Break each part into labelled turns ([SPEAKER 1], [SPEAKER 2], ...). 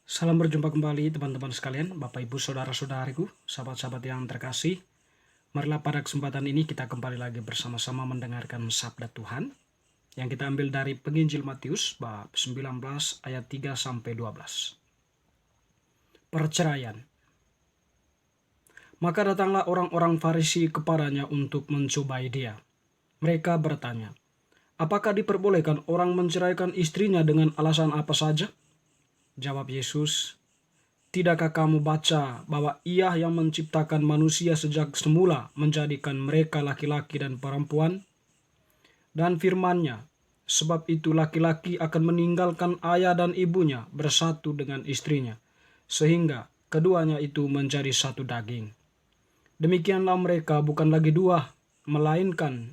[SPEAKER 1] Salam berjumpa kembali teman-teman sekalian, Bapak Ibu Saudara-saudariku, sahabat-sahabat yang terkasih. Marilah pada kesempatan ini kita kembali lagi bersama-sama mendengarkan sabda Tuhan yang kita ambil dari Penginjil Matius bab 19 ayat 3 sampai 12. Perceraian. Maka datanglah orang-orang Farisi kepadanya untuk mencobai dia. Mereka bertanya, "Apakah diperbolehkan orang menceraikan istrinya dengan alasan apa saja?" Jawab Yesus, "Tidakkah kamu baca bahwa Ia yang menciptakan manusia sejak semula menjadikan mereka laki-laki dan perempuan? Dan firman-Nya, sebab itu laki-laki akan meninggalkan ayah dan ibunya bersatu dengan istrinya, sehingga keduanya itu menjadi satu daging. Demikianlah mereka bukan lagi dua, melainkan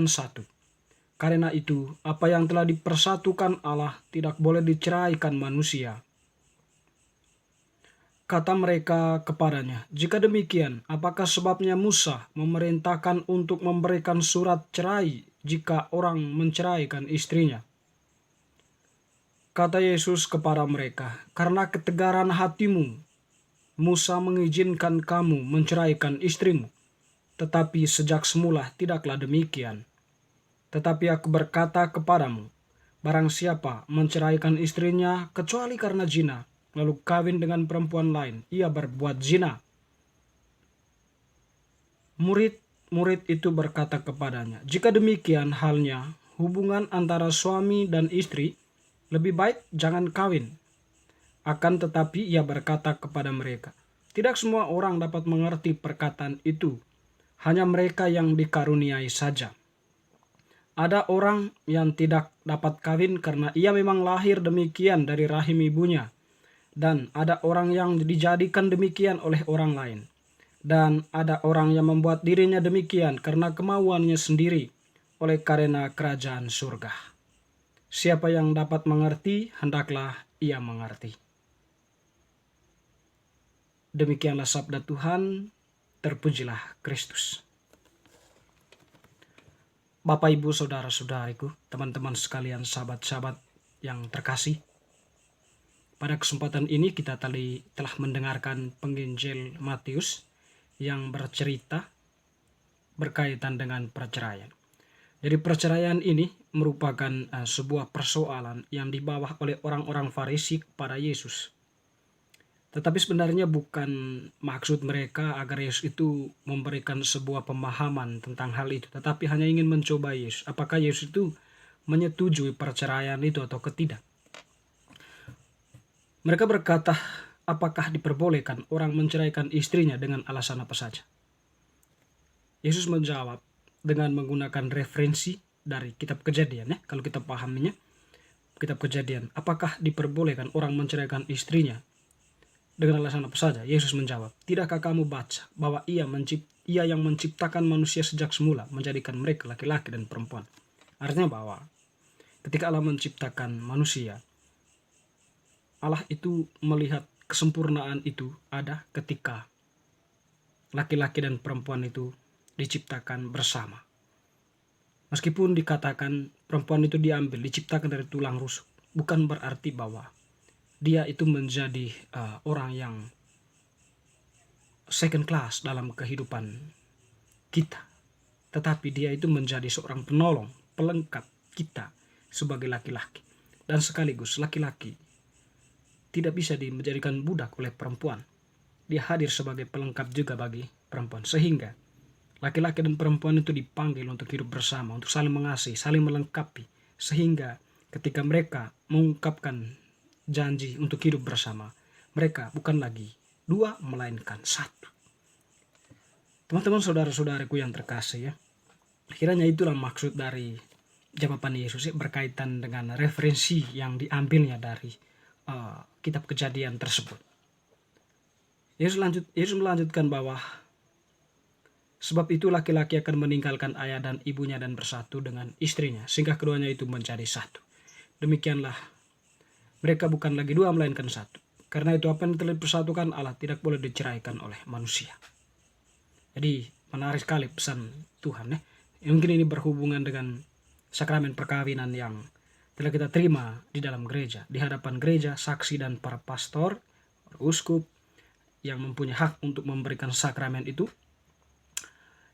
[SPEAKER 1] satu. Karena itu, apa yang telah dipersatukan Allah tidak boleh diceraikan manusia." Kata mereka kepadanya, "Jika demikian, apakah sebabnya Musa memerintahkan untuk memberikan surat cerai jika orang menceraikan istrinya?" Kata Yesus kepada mereka, "Karena ketegaran hatimu, Musa mengizinkan kamu menceraikan istrimu, tetapi sejak semula tidaklah demikian. Tetapi aku berkata kepadamu, barang siapa menceraikan istrinya kecuali karena zina, lalu kawin dengan perempuan lain, ia berbuat zina." Murid-murid itu berkata kepadanya, "Jika demikian halnya, hubungan antara suami dan istri, lebih baik jangan kawin." Akan tetapi ia berkata kepada mereka, "Tidak semua orang dapat mengerti perkataan itu, hanya mereka yang dikaruniai saja. Ada orang yang tidak dapat kawin karena ia memang lahir demikian dari rahim ibunya, dan ada orang yang dijadikan demikian oleh orang lain. Dan ada orang yang membuat dirinya demikian karena kemauannya sendiri, oleh karena kerajaan surga. Siapa yang dapat mengerti, hendaklah ia mengerti." Demikianlah sabda Tuhan, terpujilah Kristus. Bapak, Ibu, Saudara-saudariku, teman-teman sekalian, sahabat-sahabat yang terkasih. Pada kesempatan ini kita telah mendengarkan Penginjil Matius yang bercerita berkaitan dengan perceraian. Jadi perceraian ini merupakan sebuah persoalan yang dibawa oleh orang-orang Farisi kepada Yesus. Tetapi sebenarnya bukan maksud mereka agar Yesus itu memberikan sebuah pemahaman tentang hal itu, tetapi hanya ingin mencoba Yesus. Apakah Yesus itu menyetujui perceraian itu atau tidak? Mereka berkata, "Apakah diperbolehkan orang menceraikan istrinya dengan alasan apa saja?" Yesus menjawab dengan menggunakan referensi dari kitab Kejadian, ya. Kalau kita pahaminya, kitab Kejadian, apakah diperbolehkan orang menceraikan istrinya dengan alasan apa saja? Yesus menjawab, "Tidakkah kamu baca bahwa Ia yang menciptakan manusia sejak semula menjadikan mereka laki-laki dan perempuan?" Artinya bahwa ketika Allah menciptakan manusia, Allah itu melihat kesempurnaan itu ada ketika laki-laki dan perempuan itu diciptakan bersama. Meskipun dikatakan perempuan itu diciptakan dari tulang rusuk, bukan berarti bahwa dia itu menjadi orang yang second class dalam kehidupan kita. Tetapi dia itu menjadi seorang penolong, pelengkap kita sebagai laki-laki. Dan sekaligus laki-laki tidak bisa menjadikan budak oleh perempuan. Dia hadir sebagai pelengkap juga bagi perempuan. Sehingga laki-laki dan perempuan itu dipanggil untuk hidup bersama, untuk saling mengasihi, saling melengkapi. Sehingga ketika mereka mengungkapkan janji untuk hidup bersama, mereka bukan lagi dua, melainkan satu. Teman-teman, saudara-saudariku yang terkasih, ya, kiranya itulah maksud dari jawaban Yesus, ya, berkaitan dengan referensi yang diambilnya dari kitab Kejadian tersebut. Yesus melanjutkan bahwa sebab itu laki-laki akan meninggalkan ayah dan ibunya dan bersatu dengan istrinya, sehingga keduanya itu menjadi satu. Demikianlah mereka bukan lagi dua, melainkan satu. Karena itu apa yang telah dipersatukan Allah tidak boleh diceraikan oleh manusia. Jadi menarik sekali pesan Tuhan, ya. Mungkin ini berhubungan dengan sakramen perkawinan yang telah kita terima di dalam gereja, di hadapan gereja, saksi dan para pastor, uskup yang mempunyai hak untuk memberikan sakramen itu.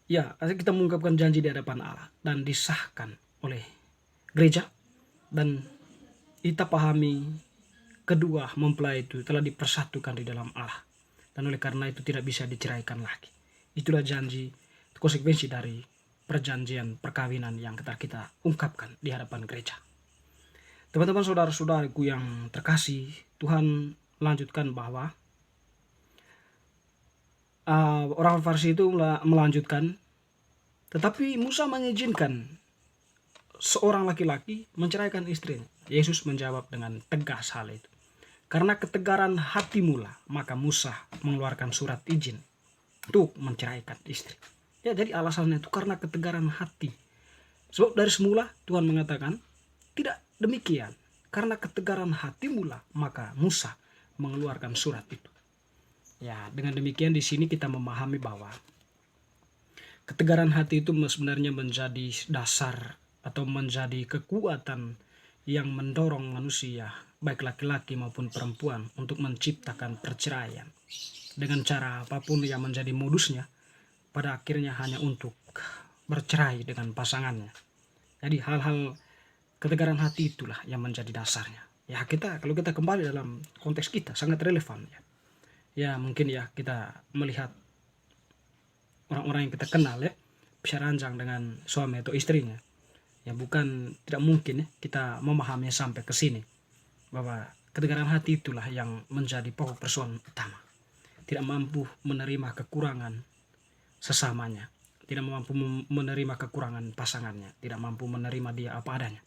[SPEAKER 1] Ya, kita mengungkapkan janji di hadapan Allah dan disahkan oleh gereja, dan kita pahami kedua mempelai itu telah dipersatukan di dalam Allah, dan oleh karena itu tidak bisa diceraikan lagi. Itulah janji, konsekuensi dari perjanjian perkawinan yang kita ungkapkan di hadapan gereja. Teman-teman, saudara-saudaraku yang terkasih, Tuhan melanjutkan bahwa orang Farisi itu melanjutkan, tetapi Musa mengizinkan seorang laki-laki menceraikan istrinya. Yesus menjawab dengan tegas hal itu. Karena ketegaran hatimu lah, maka Musa mengeluarkan surat izin untuk menceraikan istri. Ya, jadi alasannya itu karena ketegaran hati. Sebab dari semula Tuhan mengatakan tidak demikian. Karena ketegaran hatimu lah, maka Musa mengeluarkan surat itu. Ya, dengan demikian di sini kita memahami bahwa ketegaran hati itu sebenarnya menjadi dasar atau menjadi kekuatan yang mendorong manusia, baik laki-laki maupun perempuan, untuk menciptakan perceraian. Dengan cara apapun yang menjadi modusnya, pada akhirnya hanya untuk bercerai dengan pasangannya. Jadi hal-hal ketegaran hati itulah yang menjadi dasarnya. Ya, kalau kita kembali dalam konteks kita sangat relevan ya. Ya, mungkin ya kita melihat orang-orang yang kita kenal ya, bisa ranjang dengan suami atau istrinya. Ya, bukan tidak mungkin ya kita memahaminya sampai ke sini, bahwa ketegaran hati itulah yang menjadi pokok persoalan utama. Tidak mampu menerima kekurangan sesamanya, tidak mampu menerima kekurangan pasangannya, tidak mampu menerima dia apa adanya,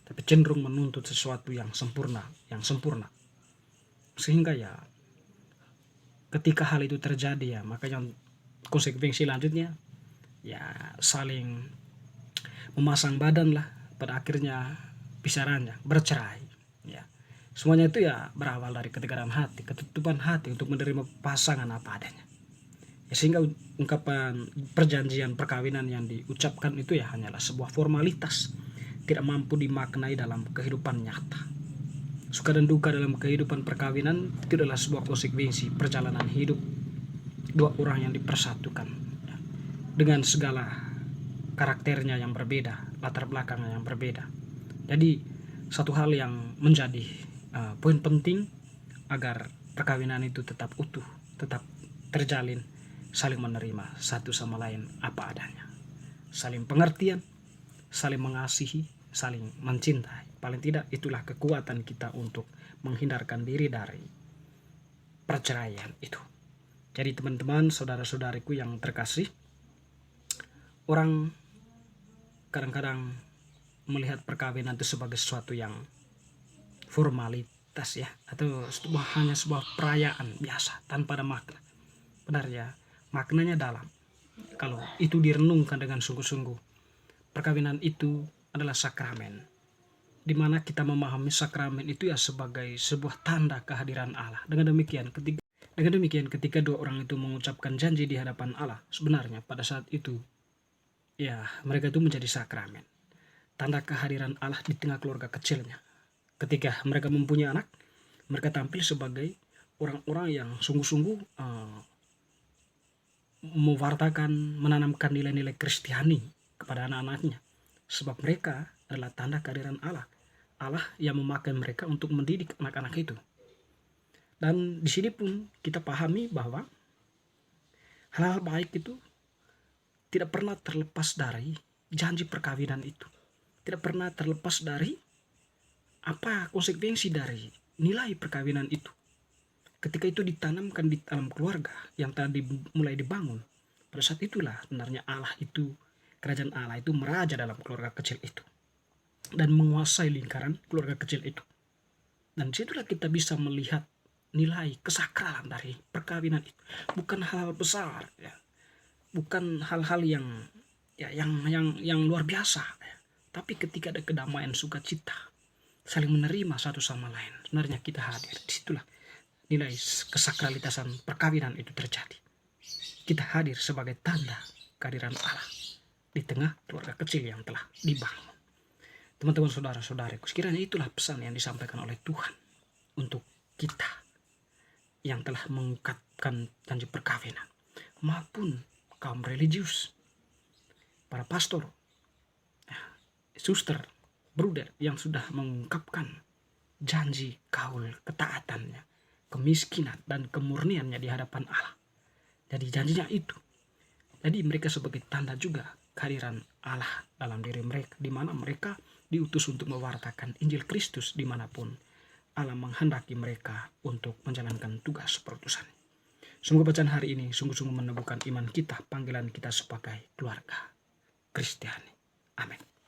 [SPEAKER 1] tapi cenderung menuntut sesuatu yang sempurna. Sehingga ya ketika hal itu terjadi ya, makanya konsekuensi lanjutnya ya saling memasang badan lah, pada akhirnya bisa ranjang, bercerai ya. Semuanya itu ya berawal dari ketegaran hati, ketutupan hati untuk menerima pasangan apa adanya ya, sehingga ungkapan perjanjian perkawinan yang diucapkan itu ya hanyalah sebuah formalitas, tidak mampu dimaknai dalam kehidupan nyata. Suka dan duka dalam kehidupan perkawinan itu adalah sebuah konsekuensi perjalanan hidup dua orang yang dipersatukan ya, dengan segala karakternya yang berbeda, latar belakangnya yang berbeda. Jadi satu hal yang menjadi poin penting agar perkawinan itu tetap utuh, tetap terjalin, saling menerima satu sama lain apa adanya, saling pengertian, saling mengasihi, saling mencintai. Paling tidak itulah kekuatan kita untuk menghindarkan diri dari perceraian itu. Jadi teman-teman, saudara-saudariku yang terkasih, orang kadang-kadang melihat perkawinan itu sebagai sesuatu yang formalitas ya, atau hanya sebuah perayaan biasa tanpa ada makna. Benar ya, maknanya dalam. Kalau itu direnungkan dengan sungguh-sungguh, perkawinan itu adalah sakramen, di mana kita memahami sakramen itu ya sebagai sebuah tanda kehadiran Allah. Dengan demikian ketika dua orang itu mengucapkan janji di hadapan Allah, sebenarnya pada saat itu ya mereka itu menjadi sakramen, tanda kehadiran Allah di tengah keluarga kecilnya. Ketika mereka mempunyai anak, mereka tampil sebagai orang-orang yang sungguh-sungguh mewartakan, menanamkan nilai-nilai Kristiani kepada anak-anaknya, sebab mereka adalah tanda kehadiran Allah. Allah yang memakai mereka untuk mendidik anak-anak itu. Dan di sini pun kita pahami bahwa hal-hal baik itu tidak pernah terlepas dari janji perkawinan itu. Tidak pernah terlepas dari apa konsekuensi dari nilai perkawinan itu. Ketika itu ditanamkan di dalam keluarga yang tadi mulai dibangun, pada saat itulah sebenarnya Allah itu, kerajaan Allah itu meraja dalam keluarga kecil itu dan menguasai lingkaran keluarga kecil itu. Dan disitulah kita bisa melihat nilai kesakralan dari perkawinan itu. Bukan hal besar ya, bukan hal-hal yang luar biasa ya. Tapi ketika ada kedamaian, sukacita, saling menerima satu sama lain, sebenarnya kita hadir. Disitulah nilai kesakralitasan perkawinan itu terjadi. Kita hadir sebagai tanda kehadiran Allah di tengah keluarga kecil yang telah dibangun. Teman-teman saudara-saudaraku, sekiranya itulah pesan yang disampaikan oleh Tuhan untuk kita yang telah mengungkapkan janji perkawinan, maupun kaum religius, para pastor, suster, bruder yang sudah mengungkapkan janji kaul ketaatannya, kemiskinan dan kemurniannya di hadapan Allah. Jadi janjinya itu. Jadi mereka sebagai tanda juga kehadiran Allah dalam diri mereka, di mana mereka diutus untuk mewartakan Injil Kristus dimanapun Allah menghendaki mereka untuk menjalankan tugas perutusan. Semoga bacaan hari ini sungguh-sungguh meneguhkan iman kita, panggilan kita sebagai keluarga Kristiani. Amin.